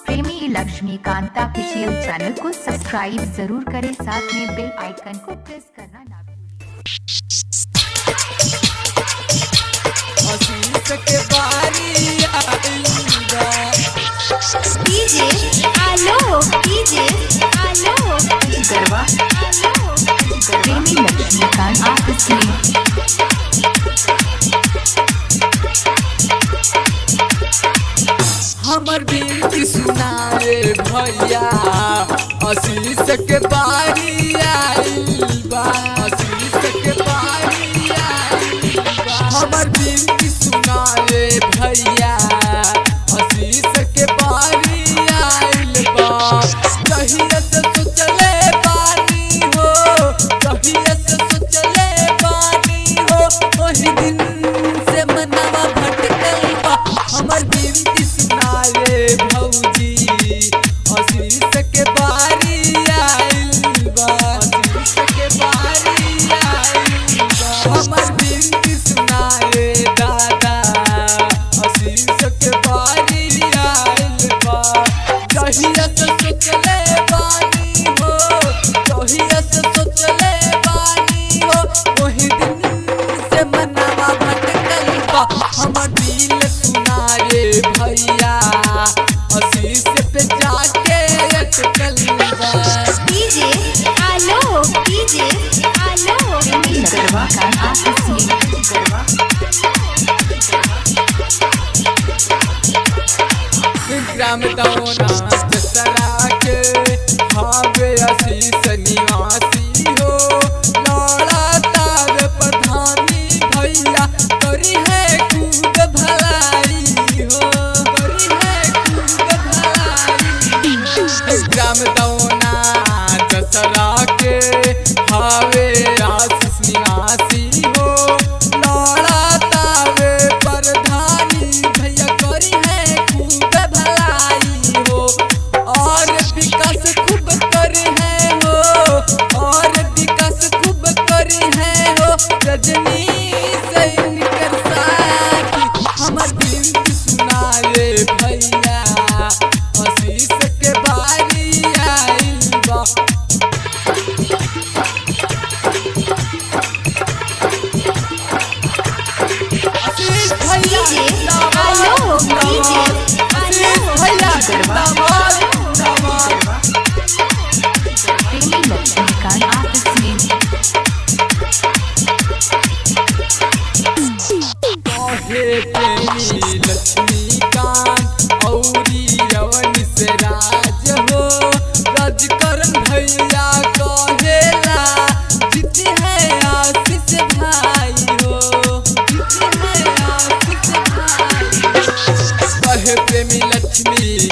प्रेमी Laxmikant official channel को subscribe जरूर करें, साथ में बेल आइकन को प्रेस करना ना डीजे आलो गरबा प्रेमी लक्ष्मीकांत ऑफिशियल। हमर बिनती सुनाए भैया आशीष के बारी आइल बा, आशीष के बारी आइल बा। हमर बिनती सुनाए भैया आशीष के बारी आइल बा। कहिया से सोचले बानी हो, कहिया से सोचले बानी हो, वही दिन से मनवा भटकल बा। हमर बिनती सुनाए भौजी आशीष के बारी आइल बा, आशीष के बारी आइल बा। हमर बिनती सुनाए दादा आशीष के बारी आइल बा। कहिया से सोचले बानी हो, कहिया से सोचले बानी हो, वही दिन से मनवा भटकल बा। हमर दिल सुनाए भैया आशीष पे जाके अटकल बा। डीजे आलो प्रेमी लक्ष्मीकांत ऑफिशियल गरबा ग्राम दौना जसरा के हावे आशीष निवासी हो। लड़ा तार प्रधानी भैया करी है खूब भलाई हो, करी है खूब भलाई हो। ग्राम दौना जसरा के हावे आशीष निवासी हो। लड़ा तार प्रधानी भैया करी है खूब भलाई हो। और विकास खूब करे है हो, और विकास खूब करे है हो। रजनी से निकर साथी हमर बिनती सुनाए भैया आशीष के बारी आइल बा। आशीष भैया आलो आशीष भैया जिंदाबाद जिंदाबाद। प्रेमी लक्ष्मीकांत ऑफिशियल। कहे प्रेमी लक्ष्मीकांत औरी रवनि से राज हो। राजकरण भैया कहेला जीते है आशीष भाई हो, जीते है आशीष भाई हो। कहे प्रेमी लक्ष्मी